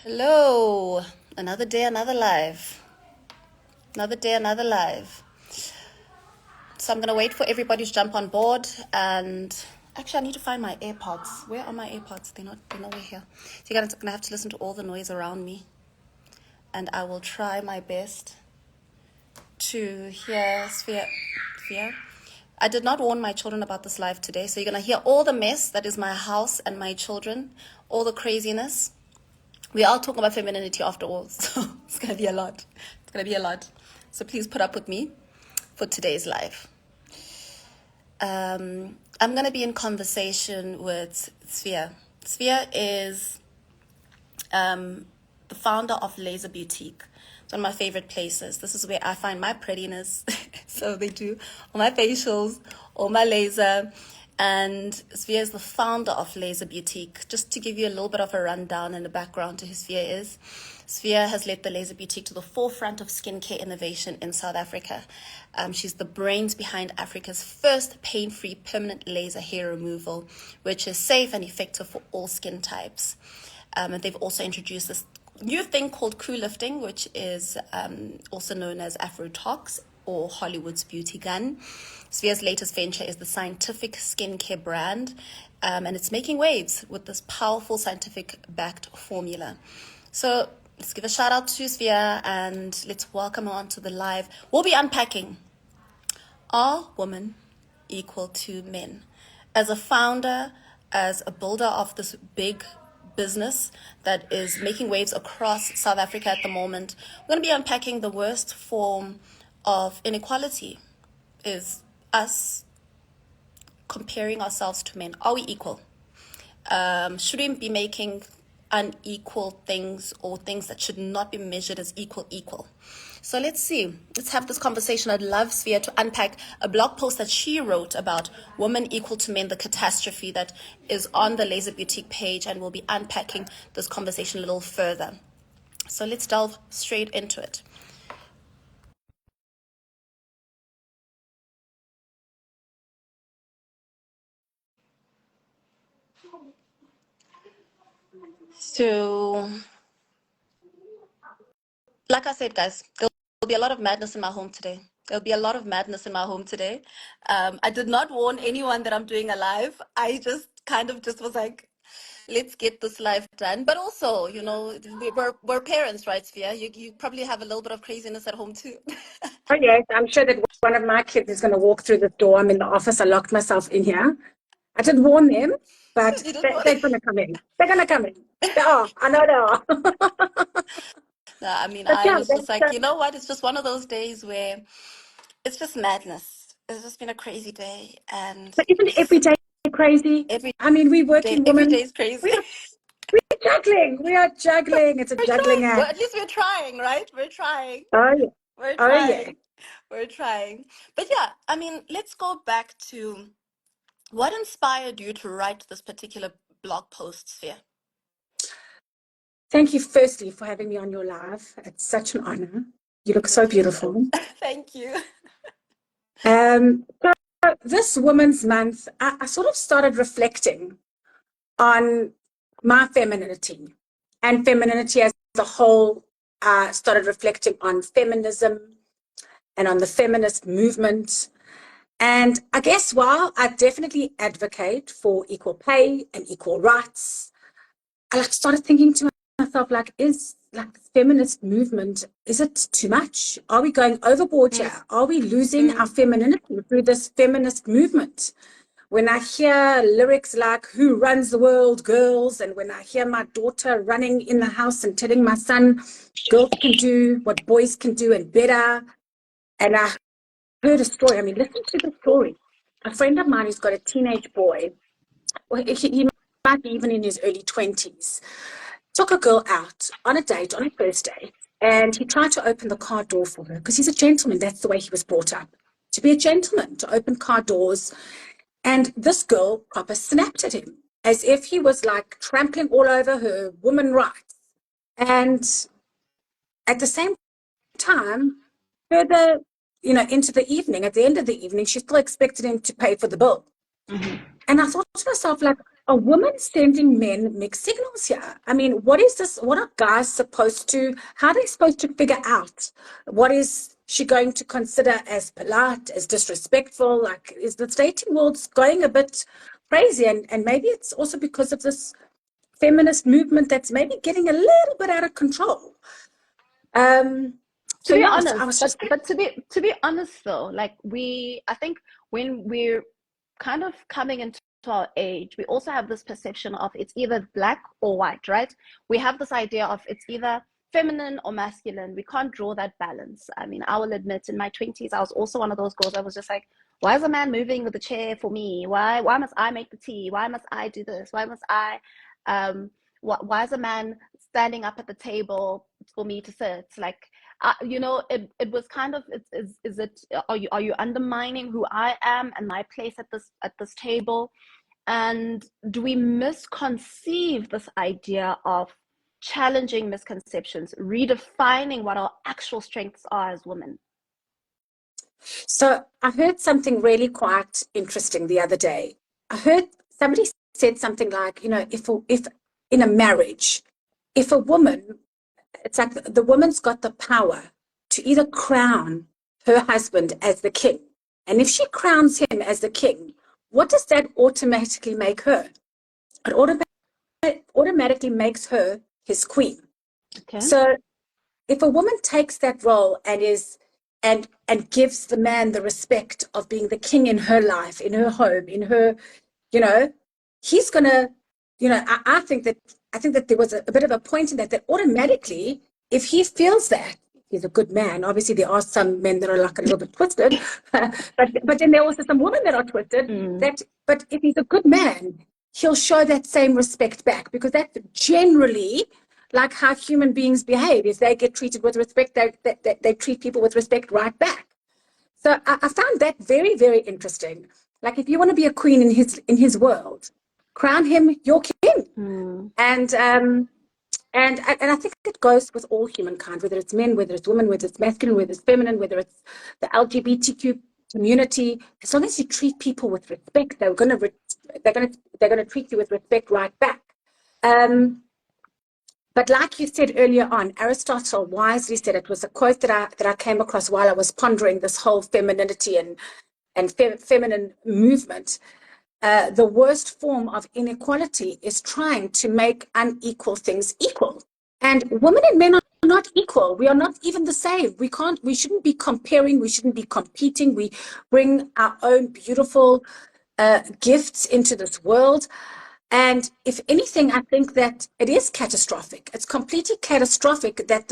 Hello, another day, another live. Another day, another live. So I'm gonna wait for everybody to jump on board. And actually, I need to find my AirPods. Where are my AirPods? They're nowhere here. So you're gonna have to listen to all the noise around me, and I will try my best to hear Tzvia. Tzvia. I did not warn my children about this live today, so you're gonna hear all the mess that is my house and my children, all the craziness. We are talking about femininity after all, so it's going to be a lot. It's going to be a lot. So please put up with me for today's live. I'm going to be in conversation with Tzvia. Tzvia is the founder of Laser Beautique. It's one of my favorite places. This is where I find my prettiness. So they do all my facials, all my laser. And Tzvia is the founder of Laser Beautique. Just to give you a little bit of a rundown and a background to who Tzvia is. Tzvia has led the Laser Beautique to the forefront of skincare innovation in South Africa. She's the brains behind Africa's first pain-free permanent laser hair removal, which is safe and effective for all skin types. And they've also introduced this new thing called crew lifting, which is also known as Afrotox or Hollywood's beauty gun. Tzvia's latest venture is the scientific skincare brand, and it's making waves with this powerful scientific-backed formula. So let's give a shout out to Tzvia and let's welcome her onto the live. We'll be unpacking, are women equal to men? As a founder, as a builder of this big business that is making waves across South Africa at the moment, we're going to be unpacking the worst form of inequality is us comparing ourselves to men. Are we equal? Should we be making unequal things or things that should not be measured as equal? So let's see. Let's have this conversation. I'd love Tzvia to unpack a blog post that she wrote about women equal to men, the catastrophe, that is on the Laser Boutique page, and we'll be unpacking this conversation a little further. So let's delve straight into it. So, like I said, guys, there'll be a lot of madness in my home today. There'll be a lot of madness in my home today. I did not warn anyone that I'm doing a live. I just kind of just was like, let's get this live done. But also, you know, we're parents, right, Tzvia? You probably have a little bit of craziness at home too. Oh, yes, I'm sure that one of my kids is going to walk through the door. I'm in the office. I locked myself in here. I did warn them, but You didn't want they're going to come in. They're going to come in. They are. I know they are. No, I mean, But I yeah, was just like, you know what? It's just one of those days where it's just madness. It's just been a crazy day, and but isn't every day crazy? every I mean, we working every day women. is crazy. We are juggling. We are juggling. It's a We're juggling trying. Well, act. at least we're trying, right? We're trying. Oh, yeah. We're Oh, yeah. trying. We're trying. But yeah, I mean, let's go back to what inspired you to write this particular blog post, Tzvia? Thank you, firstly, for having me on your live. It's such an honor. You look It's a so pleasure. beautiful. Thank you. So this Women's Month, I sort of started reflecting on my femininity and femininity as a whole. Started reflecting on feminism and on the feminist movement. And I guess while I definitely advocate for equal pay and equal rights, I started thinking to myself, is the feminist movement, is it too much? Are we going overboard here? Are we losing our femininity through this feminist movement? When I hear lyrics like "Who runs the world, girls," and when I hear my daughter running in the house and telling my son, girls can do what boys can do and better. And I heard a story. I mean, listen to the story. A friend of mine who's got a teenage boy, well, he might be even in his early 20s, took a girl out on a date, on a first date, and he tried to open the car door for her because he's a gentleman. That's the way he was brought up, to be a gentleman, to open car doors. And this girl proper snapped at him as if he was like trampling all over her woman rights. And at the same time, further, into the evening, at the end of the evening, she still expected him to pay for the bill. And I thought to myself, a woman sending men mixed signals here. I mean, what is this? What are guys supposed to, how are they supposed to figure out? What is she going to consider as polite, as disrespectful? Like, is the dating world going a bit crazy? And maybe it's also because of this feminist movement that's maybe getting a little bit out of control. To So be yeah, so I honest, was just but to be honest though, like I think when we're kind of coming into our age, we also have this perception of it's either black or white, right? We have this idea of it's either feminine or masculine. We can't draw that balance. I mean, I will admit in my 20s, I was also one of those girls. I was just like, why is a man moving with the chair for me? Why must I make the tea? Why must I do this? Why must I why is a man standing up at the table for me to sit? Like, you know, it was kind of, is it, are you undermining who I am and my place at this table? And do we misconceive this idea of challenging misconceptions, redefining what our actual strengths are as women? So I heard something really quite interesting the other day. I heard somebody said something like, you know, if in a marriage, if a woman, it's like the woman's got the power to either crown her husband as the king. And if she crowns him as the king, what does that automatically make her? It automatically makes her his queen. Okay. So if a woman takes that role and gives the man the respect of being the king in her life, in her home, in her, you know, he's gonna, you know, I think that there was a bit of a point in that automatically, if he feels that he's a good man, obviously there are some men that are like a little bit twisted, but then there are also some women that are twisted. But if he's a good man, he'll show that same respect back, because that's generally like how human beings behave. If they get treated with respect, they treat people with respect right back. So I found that very, very interesting. Like, if you want to be a queen in his world, crown him your king. And I think it goes with all humankind, whether it's men, whether it's women, whether it's masculine, whether it's feminine, whether it's the LGBTQ community. As long as you treat people with respect, they're gonna treat you with respect right back. But like you said earlier on, Aristotle wisely said, it was a quote that I came across while I was pondering this whole femininity and feminine movement. The worst form of inequality is trying to make unequal things equal. And women and men are not equal. We are not even the same. We shouldn't be comparing. We shouldn't be competing. We bring our own beautiful gifts into this world. And if anything, I think that it is catastrophic. It's completely catastrophic that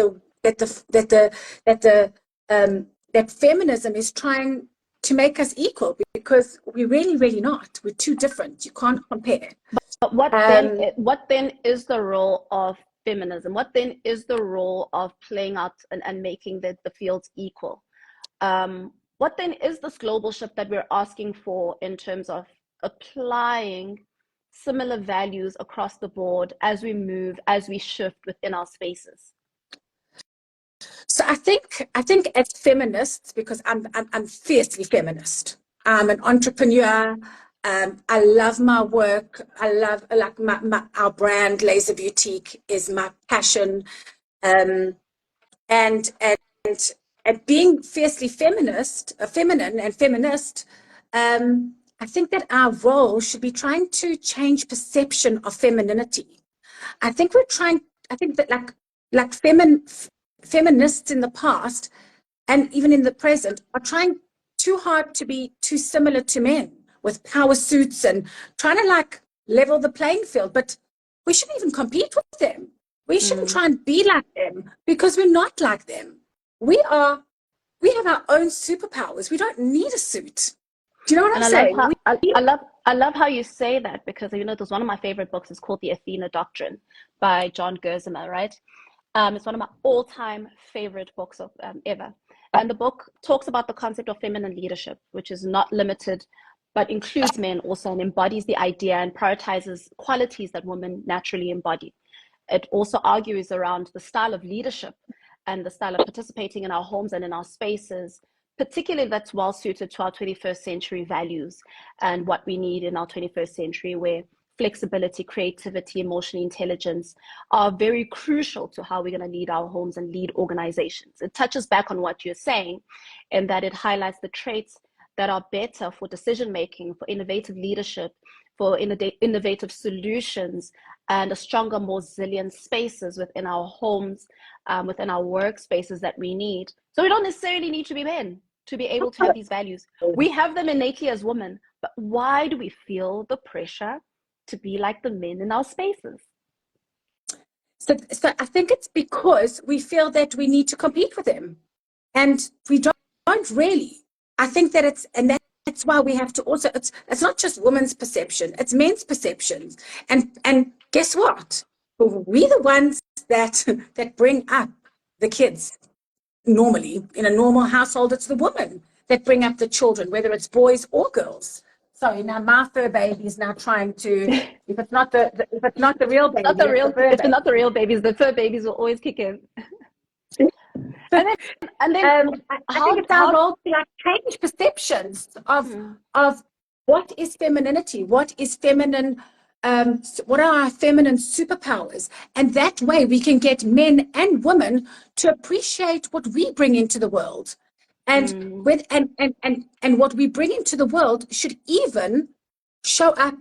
that feminism is trying to make us equal, because we're really, really not. We're too different. You can't compare. But what then is the role of feminism? What then is the role of playing out and making the fields equal? What then is this global shift that we're asking for in terms of applying similar values across the board as we move, as we shift within our spaces? So I think as feminists, because I'm fiercely feminist. I'm an entrepreneur. I love my work. I love, like, our brand Laser Beautique is my passion. Um, and being fiercely feminine and feminist, I think that our role should be trying to change perception of femininity. I think that like feminists in the past and even in the present are trying too hard to be too similar to men with power suits and trying to like level the playing field. But we shouldn't even compete with them. We shouldn't try and be like them, because we're not like them. We have our own superpowers. We don't need a suit. Do you know what And I'm saying? I love how you say that, because you know there's one of my favorite books. It's called The Athena Doctrine by John Gerzimer, right? It's one of my all-time favorite books of ever. And the book talks about the concept of feminine leadership, which is not limited, but includes men also, and embodies the idea and prioritizes qualities that women naturally embody. It also argues around the style of leadership and the style of participating in our homes and in our spaces, particularly that's well suited to our 21st century values and what we need in our 21st century, where flexibility, creativity, emotional intelligence are very crucial to how we're going to lead our homes and lead organizations. It touches back on what you're saying, in that it highlights the traits that are better for decision making, for innovative leadership, for innovative solutions, and a stronger, more resilient spaces within our homes, within our workspaces that we need. So we don't necessarily need to be men to be able to have these values. We have them innately as women, but why do we feel the pressure to be like the men in our spaces? So I think it's because we feel that we need to compete with them, and we don't really. I think that that's why we have to also. It's not just women's perception; it's men's perceptions. And guess what? We're the ones that bring up the kids. Normally, in a normal household, it's the women that bring up the children, whether it's boys or girls. Sorry, now my fur baby is now trying to. If it's not the real baby, if it's not the real babies, the fur babies will always kick in. and then I think it's our role to like change perceptions of what is femininity, what is feminine, what are our feminine superpowers, and that way we can get men and women to appreciate what we bring into the world, and and what we bring into the world should even show up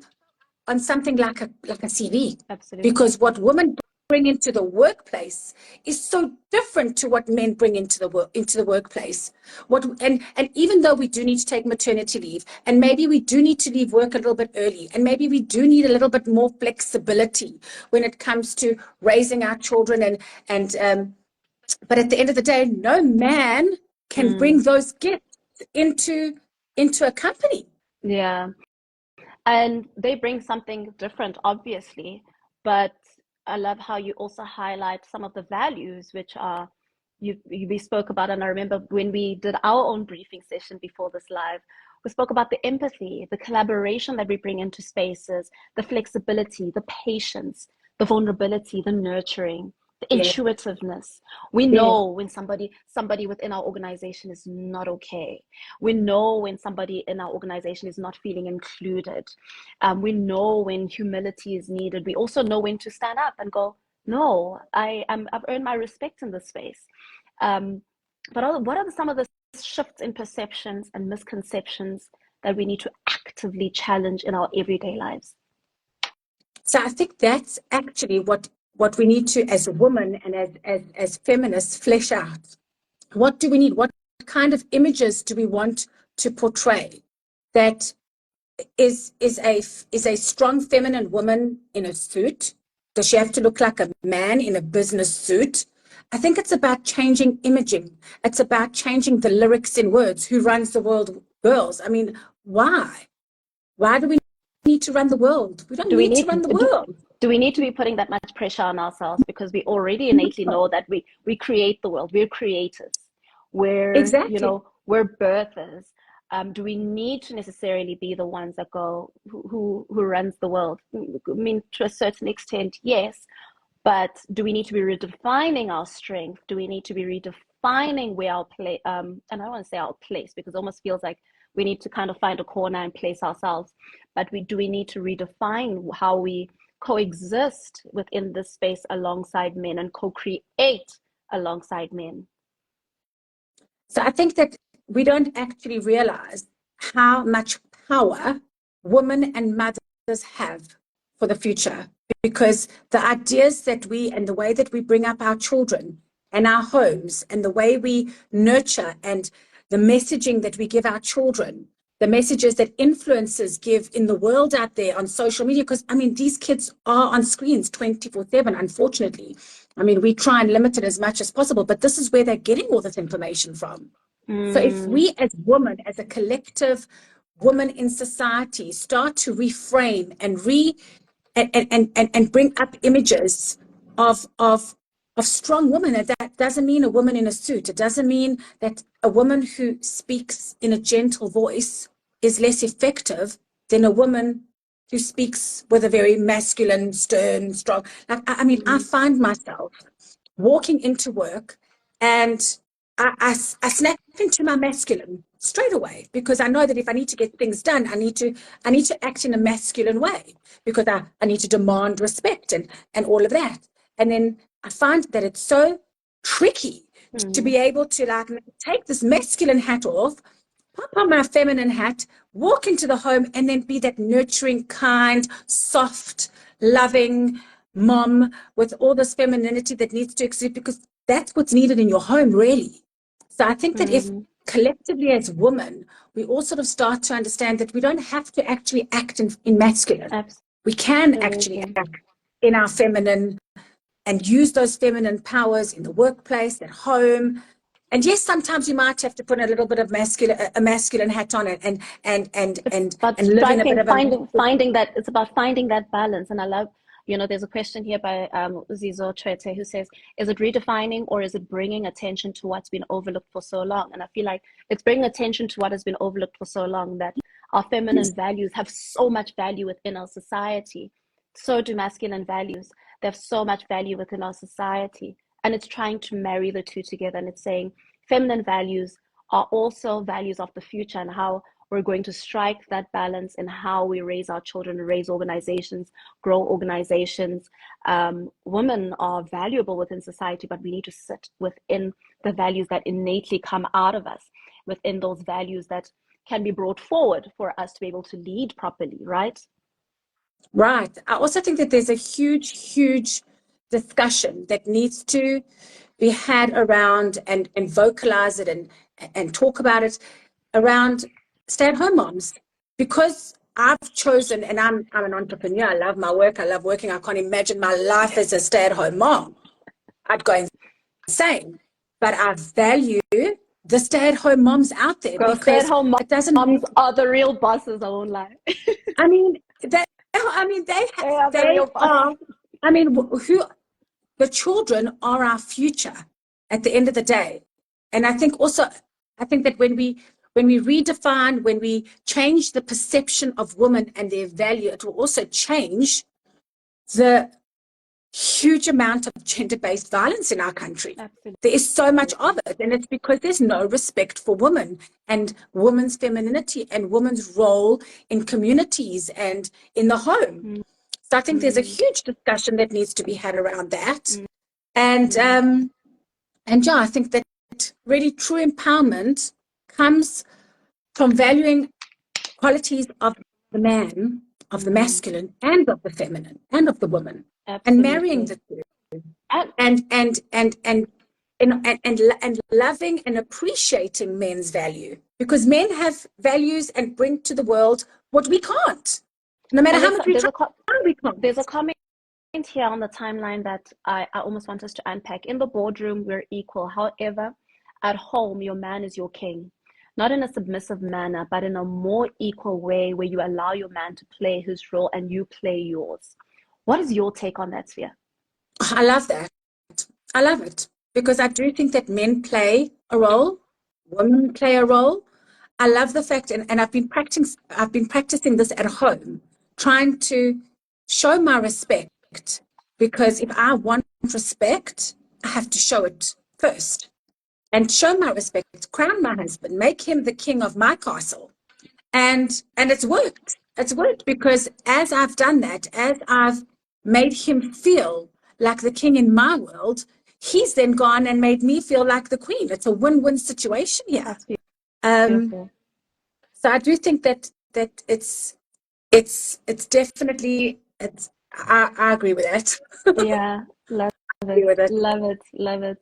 on something like a CV. Absolutely. Because what women bring into the workplace is so different to what men bring into the workplace. And even though we do need to take maternity leave, and maybe we do need to leave work a little bit early, and maybe we do need a little bit more flexibility when it comes to raising our children, but at the end of the day, no man can bring those gifts into a company. Yeah. And they bring something different, obviously, but I love how you also highlight some of the values which are we spoke about. And I remember when we did our own briefing session before this live, we spoke about the empathy, the collaboration that we bring into spaces, the flexibility, the patience, the vulnerability, the nurturing, the intuitiveness. We know when somebody within our organization is not okay. We know when somebody in our organization is not feeling included. We know when humility is needed. We also know when to stand up and go, no, I've earned my respect in this space. But what are some of the shifts in perceptions and misconceptions that we need to actively challenge in our everyday lives? So I think that's actually what we need to, as a woman and as feminists, flesh out. What do we need? What kind of images do we want to portray that is a strong feminine woman in a suit? Does she have to look like a man in a business suit? I think it's about changing imaging. It's about changing the lyrics in words. Who runs the world? Girls. I mean, why? Why do we need to run the world? We don't need to run the world. Do we need to be putting that much pressure on ourselves because we already innately know that we create the world? We're creators. We're we're birthers. Do we need to necessarily be the ones that go who runs the world? I mean, to a certain extent, yes. But do we need to be redefining our strength? Do we need to be redefining where our place? And I don't want to say our place because it almost feels like we need to kind of find a corner and place ourselves. But do we need to redefine how we coexist within this space alongside men and co-create alongside men? So I think that we don't actually realize how much power women and mothers have for the future, because the ideas that and the way that we bring up our children and our homes and the way we nurture and the messaging that we give our children, the messages that influencers give in the world out there on social media, because I mean, these kids are on screens 24/7, unfortunately. I mean, we try and limit it as much as possible, but this is where they're getting all this information from. So if we as women, as a collective woman in society, start to reframe and bring up images of strong women, that doesn't mean a woman in a suit. It doesn't mean that a woman who speaks in a gentle voice is less effective than a woman who speaks with a very masculine, stern, strong. Like, I mean, I find myself walking into work and I snap into my masculine straight away, because I know that if I need to get things done, I need to act in a masculine way, because I need to demand respect and all of that. And then I find that it's so tricky to be able to like take this masculine hat off, pop on my feminine hat, walk into the home, and then be that nurturing, kind, soft, loving mom with all this femininity that needs to exist, because that's what's needed in your home, really. So I think that if collectively as women, we all sort of start to understand that we don't have to actually act in masculine. Absolutely. We can actually act in our feminine and use those feminine powers in the workplace, at home. And yes, sometimes you might have to put a little bit of a masculine hat on it and live in a bit of finding that it's about finding that balance. And I love, there's a question here by Zizo Chwete who says, is it redefining or is it bringing attention to what's been overlooked for so long? And I feel like it's bringing attention to what has been overlooked for so long, that our feminine values have so much value within our society. So do masculine values. They have so much value within our society. And it's trying to marry the two together. And it's saying feminine values are also values of the future, and how we're going to strike that balance in how we raise our children, raise organizations, grow organizations. Women are valuable within society, but we need to sit within the values that innately come out of us, within those values that can be brought forward for us to be able to lead properly, right? Right. I also think that there's a huge discussion that needs to be had around and vocalize it and talk about it around stay-at-home moms, because I've chosen, and I'm an entrepreneur. I love my work. I love working. I can't imagine my life as a stay-at-home mom. I'd go insane. But I value the stay-at-home moms out there. Girl, because stay-at-home it doesn't moms are the real bosses. I won't lie. I mean, they are. I mean, the children are our future at the end of the day. And I think that when we redefine, when we change the perception of women and their value, it will also change the huge amount of gender-based violence in our country. Absolutely. There is so much of it, and it's because there's no respect for women and women's femininity and women's role in communities and in the home. So I think there's a huge discussion that needs to be had around that. And yeah, I think that really true empowerment comes from valuing qualities of the man, of the masculine, and of the feminine, and of the woman. Absolutely. And marrying the two, and loving and appreciating men's value, because men have values and bring to the world what we can't. No matter how much we try, we can't. There's a comment here on the timeline that I almost want us to unpack. In the boardroom, we're equal. However, at home, your man is your king. Not in a submissive manner, but in a more equal way, where you allow your man to play his role and you play yours. What is your take on that, Tzvia? I love that. I love it, because I do think that men play a role, women play a role. I love the fact, and I've been practicing this at home, trying to show my respect, because if I want respect, I have to show it first. And show my respect, crown my husband, make him the king of my castle. And it's worked. It's worked, because as I've done that, as I've made him feel like the king in my world, he's then gone and made me feel like the queen. It's a win-win situation here. So I do think that it's definitely, I agree with that. Yeah, love it.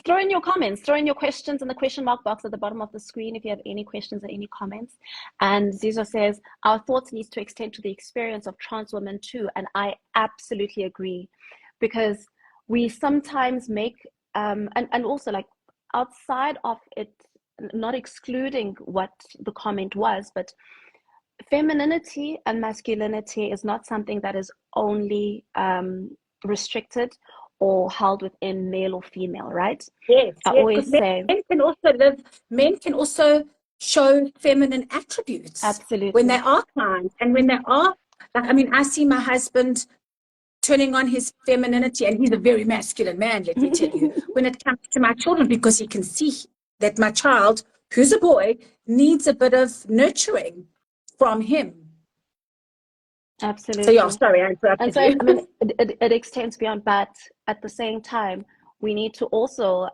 Throw in your comments, throw in your questions in the question mark box at the bottom of the screen if you have any questions or any comments. And Zizo says, our thoughts needs to extend to the experience of trans women too. And I absolutely agree, because we sometimes make, and also like outside of it, not excluding what the comment was, but femininity and masculinity is not something that is only restricted or held within male or female, right? Yes. I always say men can also show feminine attributes. Absolutely. When they are kind, and when they are, I see my husband turning on his femininity, and he's a very masculine man, let me tell you, when it comes to my children, because he can see that my child who's a boy, needs a bit of nurturing from him. Absolutely. So yeah, sorry, I And interrupted so, you. I mean, it extends beyond, but at the same time, we need to also,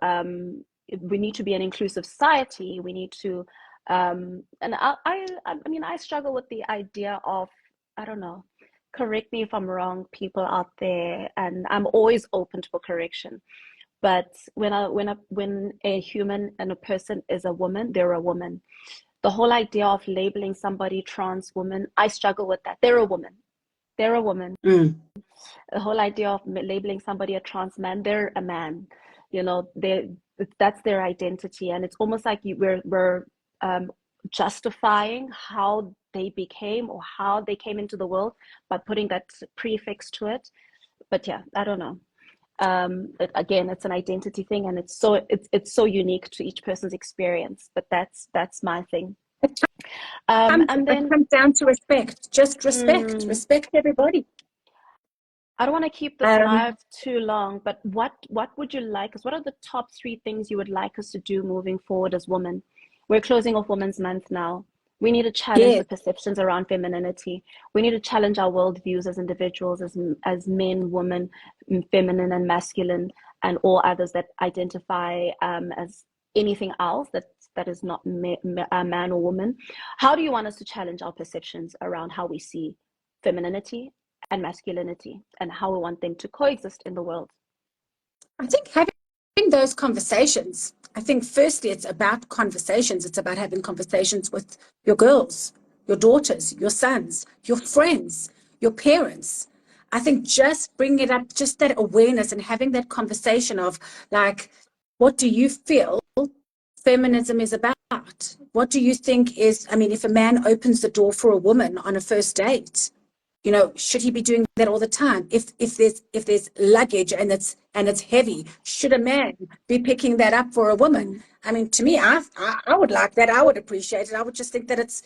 we need to be an inclusive society. We need to, and I mean, I struggle with the idea of, I don't know, correct me if I'm wrong, people out there, and I'm always open for correction. But when a human and a person is a woman, they're a woman. The whole idea of labeling somebody trans woman, I struggle with that. They're a woman. They're a woman. Mm. The whole idea of labeling somebody a trans man, they're a man. You know, that's their identity, and it's almost like we're justifying how they became or how they came into the world by putting that prefix to it. But yeah, I don't know. Again, it's an identity thing, and it's so unique to each person's experience. But that's my thing. And then it comes down to respect. Just respect everybody. I don't want to keep this live too long, but what would you like us? What are the top 3 things you would like us to do moving forward as women? We're closing off Women's Month now. We need to challenge the perceptions around femininity. We need to challenge our worldviews as individuals, as men, women, feminine and masculine, and all others that identify as anything else that is not a man or woman. How do you want us to challenge our perceptions around how we see femininity and masculinity and how we want them to coexist in the world? I think having those conversations, I think firstly it's about conversations. It's about having conversations with your girls, your daughters, your sons, your friends, your parents. I think just bringing it up, just that awareness and having that conversation of like, what do you feel feminism is about? What do you think is, I mean, if a man opens the door for a woman on a first date, you know, should he be doing that all the time? If there's luggage and it's heavy, should a man be picking that up for a woman? I mean, to me, I would like that. I would appreciate it. I would just think that it's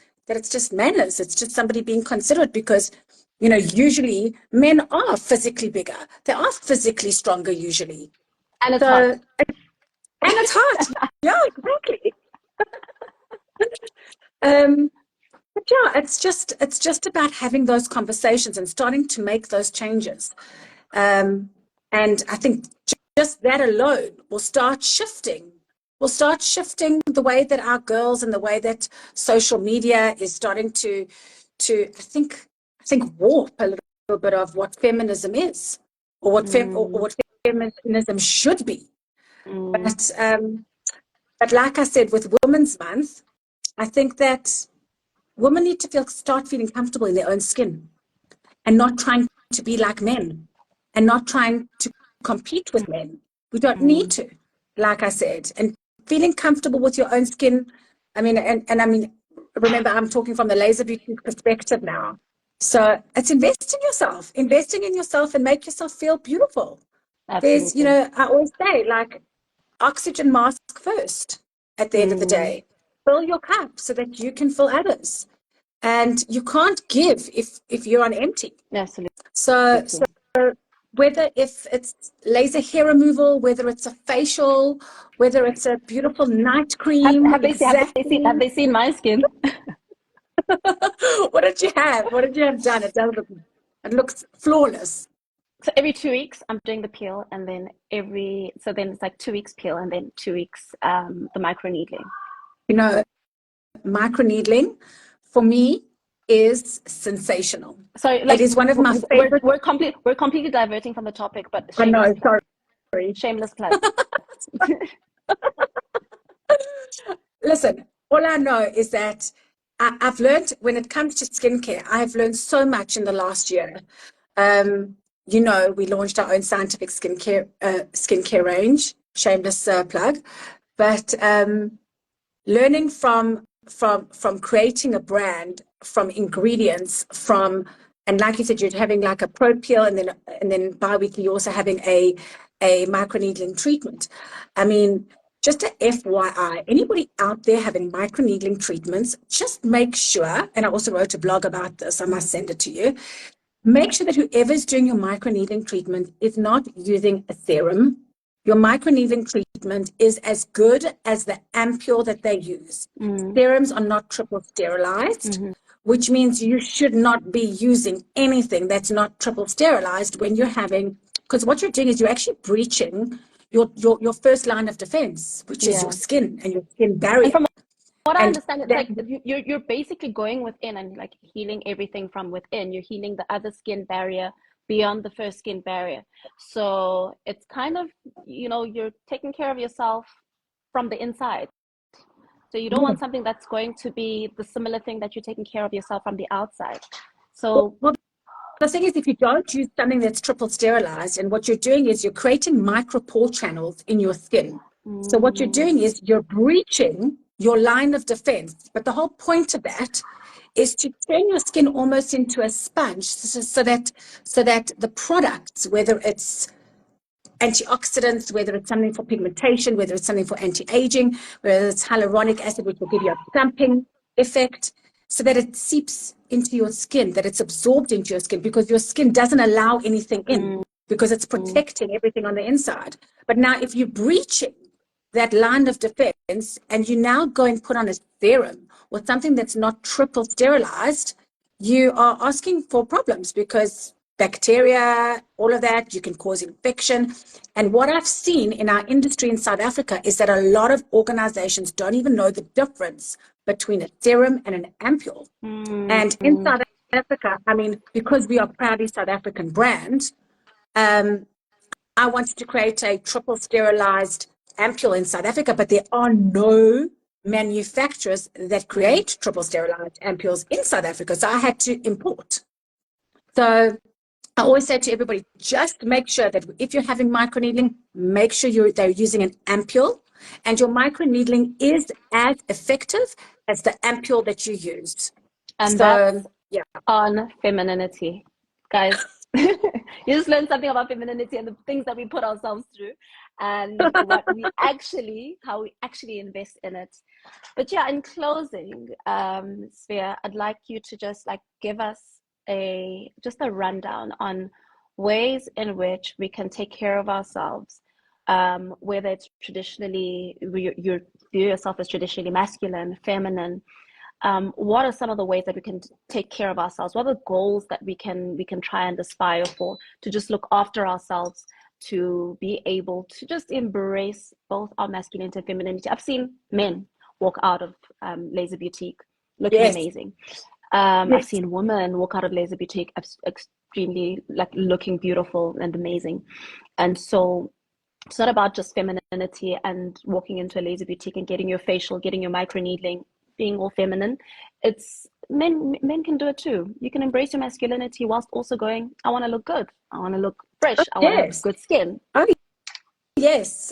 just manners. It's just somebody being considerate because, you know, usually men are physically bigger. They are physically stronger usually. And it's hot. And it's hot. Yeah, exactly. But yeah, it's just about having those conversations and starting to make those changes. And I think just that alone will start shifting. We'll start shifting the way that our girls and the way that social media is starting to I think warp a little bit of what feminism is, or what feminism should be. But like I said, with Women's Month, I think that women need to start feeling comfortable in their own skin and not trying to be like men and not trying to compete with men. We don't need to, like I said, and feeling comfortable with your own skin. I mean, and I mean, remember, I'm talking from the Laser Beautique perspective now. So it's investing in yourself and make yourself feel beautiful. Absolutely. There's, you know, I always say, like, oxygen mask first at the end of the day. Fill your cup so that you can fill others. And you can't give if you're on empty. Absolutely. So whether if it's laser hair removal, whether it's a facial, whether it's a beautiful night cream. Have they seen my skin? What did you have? What did you have done? It looks flawless. So every 2 weeks I'm doing the peel, and then then it's like 2 weeks peel and then 2 weeks the micro needling. You know, micro needling for me is sensational. Sorry, like, it is one of my favorite. We're completely diverting from the topic, but I know, sorry. Shameless plug. Listen, all I know is that I've learned when it comes to skincare, I've learned so much in the last year. You know, we launched our own scientific skincare range, shameless plug, but learning from creating a brand, from ingredients, and like you said, you're having like a pro peel, and then bi-weekly you're also having a microneedling treatment. I mean, just a FYI, anybody out there having microneedling treatments, just make sure, and I also wrote a blog about this, I must send it to you, make sure that whoever's doing your microneedling treatment is not using a serum, your microneedling treatment is as good as the ampule that they use. Serums are not triple sterilized, which means you should not be using anything that's not triple sterilized when you're having, because what you're doing is you're actually breaching your first line of defense, which is your skin and your skin barrier. And from what I understand, it's like you're basically going within and like healing everything from within. You're healing the other skin barrier beyond the first skin barrier. So it's kind of, you know, you're taking care of yourself from the inside. So you don't want something that's going to be the similar thing that you're taking care of yourself from the outside. So well, the thing is, if you don't use something that's triple sterilized, and what you're doing is you're creating micro pore channels in your skin. So what you're doing is you're breaching your line of defense. But the whole point of that is to turn your skin almost into a sponge, so that the products, whether it's antioxidants, whether it's something for pigmentation, whether it's something for anti-aging, whether it's hyaluronic acid, which will give you a plumping effect, so that it seeps into your skin, that it's absorbed into your skin, because your skin doesn't allow anything in, because it's protecting everything on the inside. But now if you're breaching that line of defense and you now go and put on a serum or something that's not triple sterilized, you are asking for problems, because bacteria, all of that, you can cause infection. And what I've seen in our industry in South Africa is that a lot of organizations don't even know the difference between a serum and an ampule. And in South Africa, I mean, because we are proudly South African brand, I wanted to create a triple sterilized ampule in South Africa, but there are no manufacturers that create triple sterilized ampules in South Africa. So I had to import. So I always say to everybody, just make sure that if you're having microneedling, make sure they're using an ampule, and your microneedling is as effective as the ampule that you use. And so, that's on femininity, guys. You just learned something about femininity and the things that we put ourselves through, and how we actually invest in it. But yeah, in closing, Tzvia, I'd like you to just like give us just a rundown on ways in which we can take care of ourselves, whether it's traditionally, you view yourself as traditionally masculine, feminine. What are some of the ways that we can take care of ourselves? What are the goals that we can try and aspire for, to just look after ourselves, to be able to just embrace both our masculinity and femininity? I've seen men walk out of Laser Beautique looking amazing. I've seen women walk out of Laser Beautique extremely like looking beautiful and amazing. And so it's not about just femininity and walking into a Laser Beautique and getting your facial, getting your microneedling, being all feminine. It's men can do it too. You can embrace your masculinity whilst also going, I want to look good, I want to look fresh, I want to have good skin. Yes,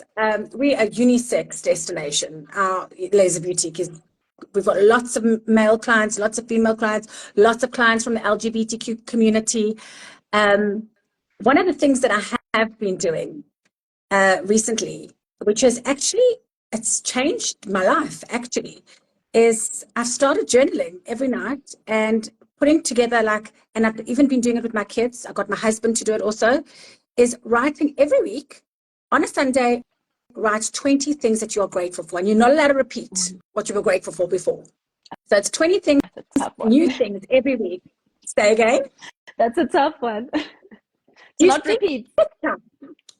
we're a unisex destination. Our Laser Boutique we've got lots of male clients, lots of female clients, lots of clients from the LGBTQ community. One of the things that I have been doing recently, which has actually, it's changed my life actually, is I've started journaling every night and putting together and I've even been doing it with my kids. I got my husband to do it also, is writing every week on a Sunday. Write 20 things that you are grateful for, and you're not allowed to repeat what you were grateful for before. So it's 20 things, new things every week. Say again. That's a tough one. Not repeat.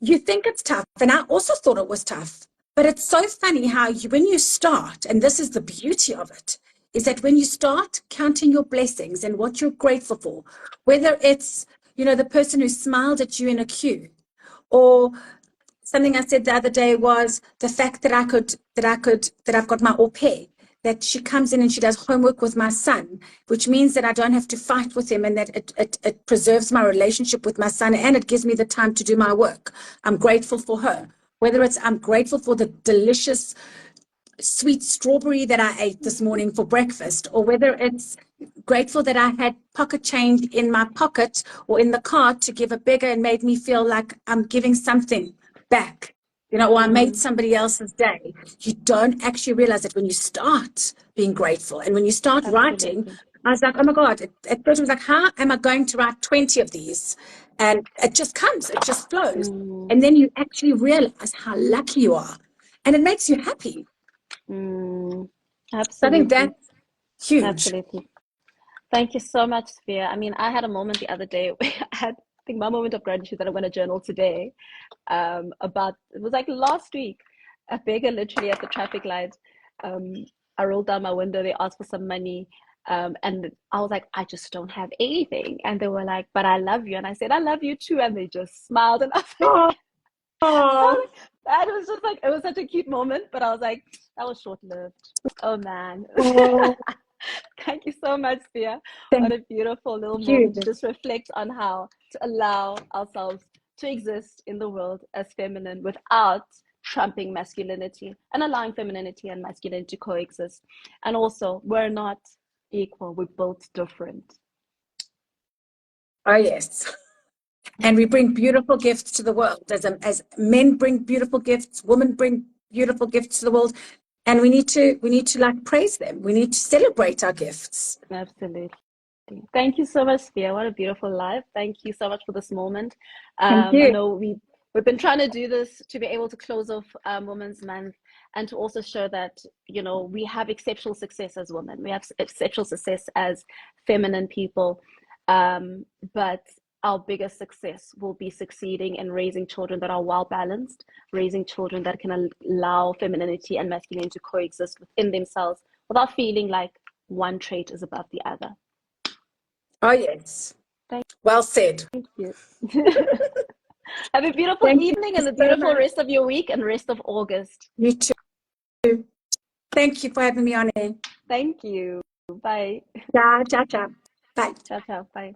You think it's tough, and I also thought it was tough. But it's so funny how when you start, and this is the beauty of it, is that when you start counting your blessings and what you're grateful for, whether it's, the person who smiled at you in a queue, or something I said the other day was the fact that I've got my au pair, that she comes in and she does homework with my son, which means that I don't have to fight with him, and that it preserves my relationship with my son, and it gives me the time to do my work. I'm grateful for her. Whether it's I'm grateful for the delicious sweet strawberry that I ate this morning for breakfast, or whether it's grateful that I had pocket change in my pocket or in the car to give a beggar and made me feel like I'm giving something back, or I made somebody else's day. You don't actually realize that when you start being grateful and when you start writing. I was like, oh my God, at first I was like, how am I going to write 20 of these? And it just comes, it just flows. And then you actually realize how lucky you are. And it makes you happy. Absolutely. So I think that's huge. Absolutely. Thank you so much, Tzvia. I mean, I had a moment the other day where I had, I think, my moment of gratitude that I'm going to journal today. About, it was like last week, a beggar literally at the traffic light. I rolled down my window, they asked for some money. And I was like, I just don't have anything. And they were like, but I love you. And I said, I love you too. And they just smiled. And I was like, that was just like, it was such a cute moment. But I was like, that was short lived. Oh, man. Thank you so much, Tzvia. What a beautiful little moment to just reflect on how to allow ourselves to exist in the world as feminine without trumping masculinity, and allowing femininity and masculinity to coexist. And also, we're not equal, we're both different. Oh, yes. And we bring beautiful gifts to the world. As men bring beautiful gifts, women bring beautiful gifts to the world. And we need to like praise them. We need to celebrate our gifts. Absolutely. Thank you so much, Tzvia. What a beautiful life. Thank you so much for this moment. Thank you. I know we've been trying to do this to be able to close off Women's Month, and to also show that, you know, we have exceptional success as women. We have exceptional success as feminine people. But our biggest success will be succeeding in raising children that are well balanced, raising children that can allow femininity and masculinity to coexist within themselves without feeling like one trait is above the other. Oh, yes. Well said. Thank you. Have a beautiful evening and a beautiful rest of your week and rest of August. You too. Thank you for having me on air. Thank you. Bye. Ciao, ciao, ciao. Bye. Ciao, ciao. Bye.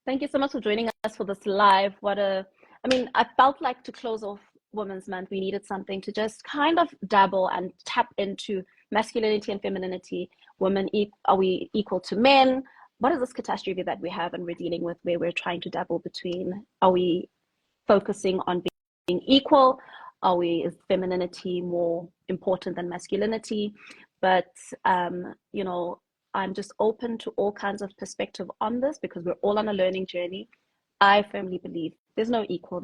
Thank you so much for joining us for this live. I mean, I felt like to close off Women's Month, we needed something to just kind of dabble and tap into masculinity and femininity. Women, are we equal to men? What is this catastrophe that we have and we're dealing with, where we're trying to dabble between? Are we focusing on being equal? Is femininity more important than masculinity? But, you know, I'm just open to all kinds of perspective on this, because we're all on a learning journey. I firmly believe there's no equal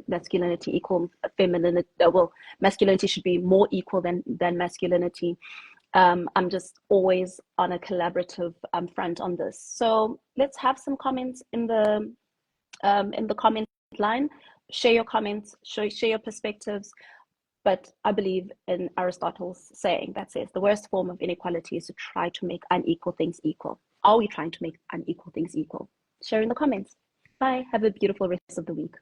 masculinity, equal femininity. Well, masculinity should be more equal than masculinity. I'm just always on a collaborative front on this. So let's have some comments in the comment line. Share your comments, share your perspectives. But I believe in Aristotle's saying that says the worst form of inequality is to try to make unequal things equal. Are we trying to make unequal things equal? Share in the comments. Bye. Have a beautiful rest of the week.